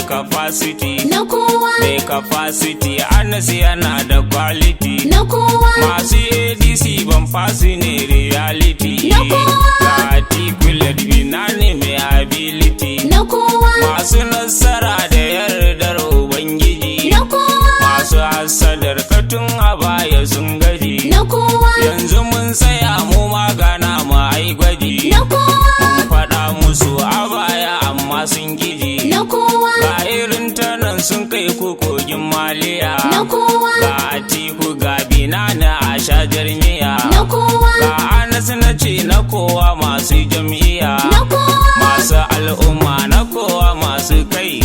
capacity na kowa, mai capacity Anas yana da quality na kowa, masu ADC ban fasi ne reality na kowa, ga articulate binani mai ability na kowa, masu nasara da yardar ubangiji na kowa, masu hasadar katun a baya sun gaji na kowa, yanzu mun tsaya mu magana mu ai gwaji na kowa, mun faɗa musu a baya amma sun giji na kowa, ga irin tanan sun kai ku kogin maliya na kowa, ga atiku ga binana a shajar miya na kowa, ga Anas na ce na kowa masu jam'iyya na kowa, masu al'umma na kowa masu kai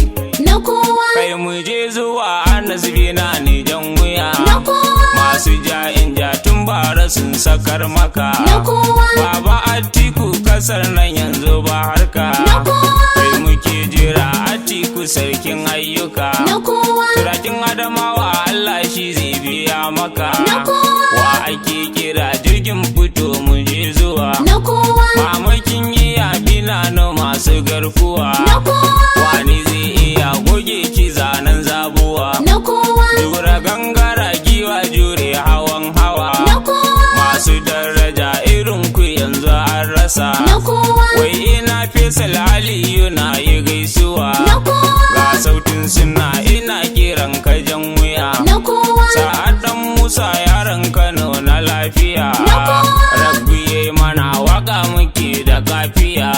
na kowa, kai mu je zuwa Anas binani jan wuya na kowa, masu ja'in ja tun bara sun sakar maka na kowa, baba atiku kasar nan yanzu ba harka na kowa, kai muke jira atiku sarkin ayyuka na kowa, turakin adamawa Allah shi zai biya maka na kowa, wa ake kira jirgin fito mu je zuwa na kowa, mamakin iya binano masu garkuwa na kowa, wani zai iya goge ki zanen zabuwa na kowa, jura gangara giwa jure hawan hawa na kowa, masu daraja irin ku yanzu an rasa na kowa, wai ina Faisal Aliyu na yi gaisuwa na kowa, ga sautin suna ina kiran ka jan wuya na kowa, sa'adan Musa yaran Kano na lafiya na kowa, rabbi yayi mana waka muke da kafiya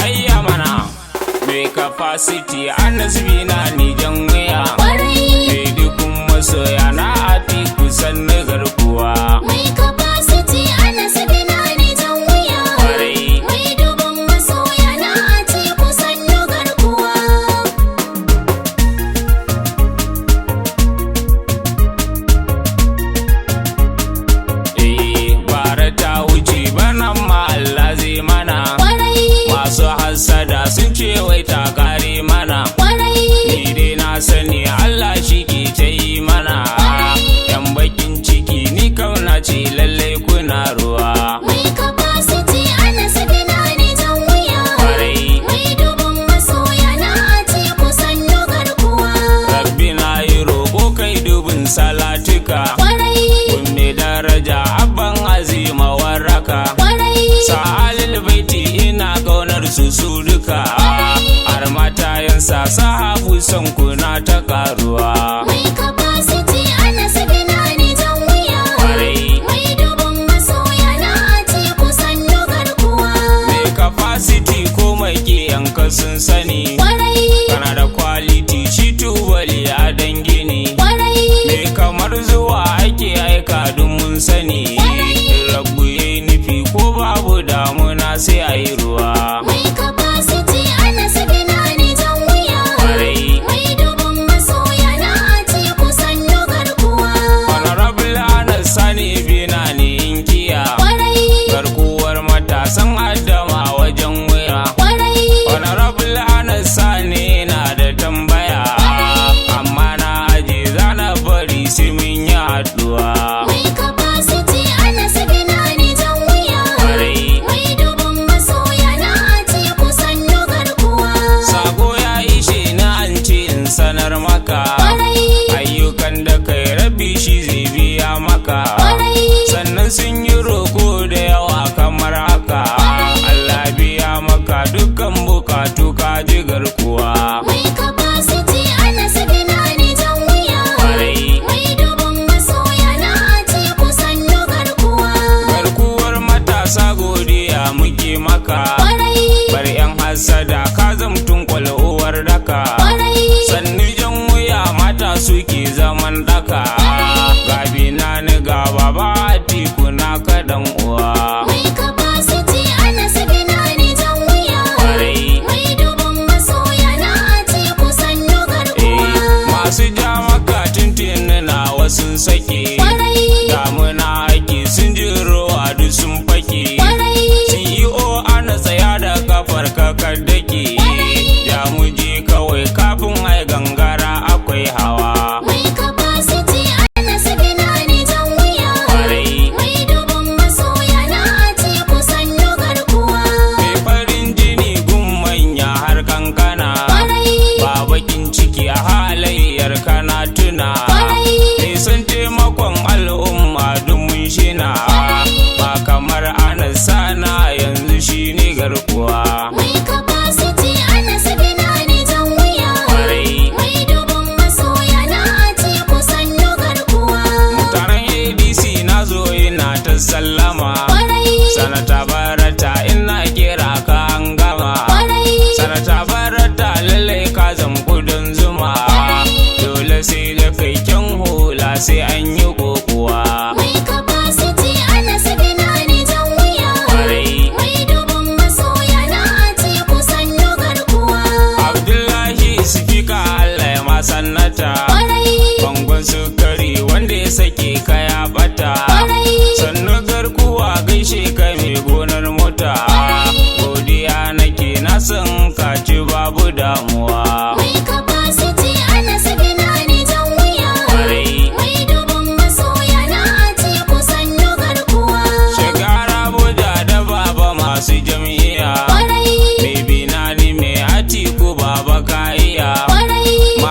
ayya mana mai capacity Anas binani jan wuya kwarai, mai dukun masoya na atiku sannu garkuwa mai capacity Anas binani jan wuya, kwarai mai dubin masoya na Atiku sannu garkuwa. bara ta wuce banan ma Allah zai mana Kwarai, masu hassada sun ce wai ta kare mana kwarai, ni dai na sani Allah shi ke ta yi mana yan bakin ciki ni kauna ce lallai kuna ruwa mai capacity Anas binani jan wuya, kwarai mai dubin masoya na Atiku sannu garkuwa. rabbi na yi roƙo kai dubin salatuka Kwarai, kun mai daraja abban azima warraka kwarai, sa'alil baiti ina kaunar su duka har matayensa sahabu son kuna ta karuwa mai capacity Anas binani jan wuya, kwarai mai dubin masoya na Atiku sannu garkuwa. mai capacity ko mai yanka sun sani Kwarai, kana da quality shi tubali a dangini kwarai, mai kamar zuwa ake aika dun mun sani rabu yayi nufi ko babu damuna sai a yi ruwa mai capacity Anas binani jan wuya, kwarai mai dubin masoya na Atiku sannu garkuwa. honorable Anas sani binani inkiya Kwarai, garkuwar matasan adama wajen wuya kwarai, honorable Anas sani na da tambaya amma na aje zana bari sai mun yi haduwa mai capacity Anas binani jan wuya, kwarai mai dubin masoya na Atiku sannu garkuwa. sako ya ishe na an ce in sanar maka Kwarai, ayyukan da kai rabi shi zai biya maka kwarai, sannan sun yi roko da yawa kamar haka Allah biya maka dukkan bukatu ka ji garkuwa mai capacity Anas binani jan wuya, kwarai mai dubin masoya na Atiku sannu garkuwa. garkuwar matasa godiya muke maka Kwarai, bar yan hasada ka zamtun kwal'uwar daka kwarai, sannu jan wuya mata suke zaman daka ga binani ga baba atiku na kadan uwa mai capacity Anas binani jan wuya, kwarai mai dubin masoya na Atiku sannu garkuwa. masu ja maka tuntuni na wasu sake Kwarai, damuna ake sun jiro a duk sun fake kwarai, CEO ana tsaya da kafar kakar dake ya muje kawai kafin ai gangara akwai hawa mai capacity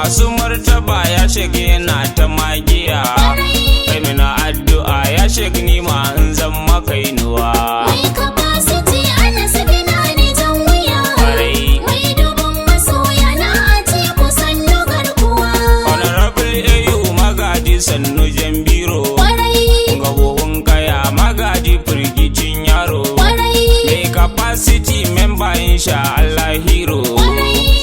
masu martaba ya shige na ta magiya. Kai mina addu'a ya shige ni ma in zan makainuwa. Mai capacity ana sabina ne jan wuya. Mai dubun masoya na ace ku sannu garkuwa. Honorable AU magaji sannu jambiro. Gabohun kaya magaji firgicin yaro. Mai capacity member insha Allah hero.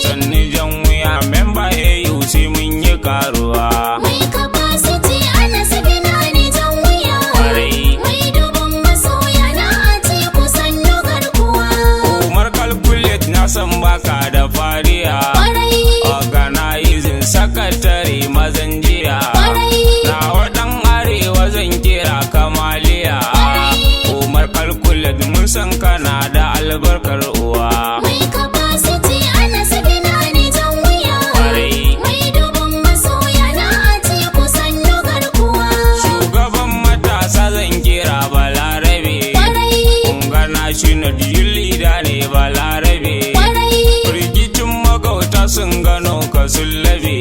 Sannu jan wuya member AU sai mun yi karuwa. Mai capacity ana sabina ne jan wuya. Mai dubun masoya na ace ku sannu garkuwa. Umar calculate na san baka da fariya. Organizing secretary mazan jiya. Na waɗan arewa zan kira kamaliya. Umar calculate mun san kana da albarkar uwa. Mai capacity ana sabina ne jan wuya. Mai dubun masoya na ace ku sannu garkuwa. Shugaban matasa zan kira balarabe. Kunga national leader ne balarabe. Firgicin magauta sun gano ka sun labe.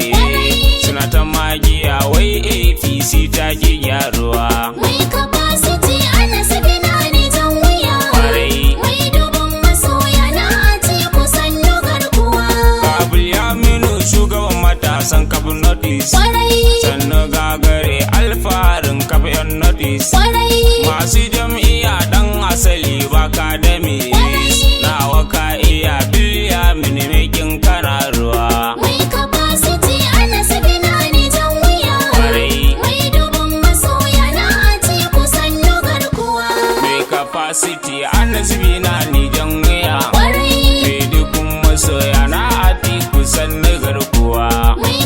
Suna ta magiya wai APC ta ki gyaruwa. Mai capacity ana sabina ne jan wuya. Mai dubun masoya na ace ku sannu garkuwa. Kabul Yaminu shugaban matasan kafin notice. Sannu gagare alfaharin kafin notice. Masu jam'iyya dan asali baka da na waka iya biliya minimekin kana ruwa. Mai capacity ana sabina ne jan wuya. Mai dubun masoya na ace ku sannu garkuwa. Mai capacity ana zubina ni jan wuya. Mai dubun masoya na ati kusan na garkuwa. Mai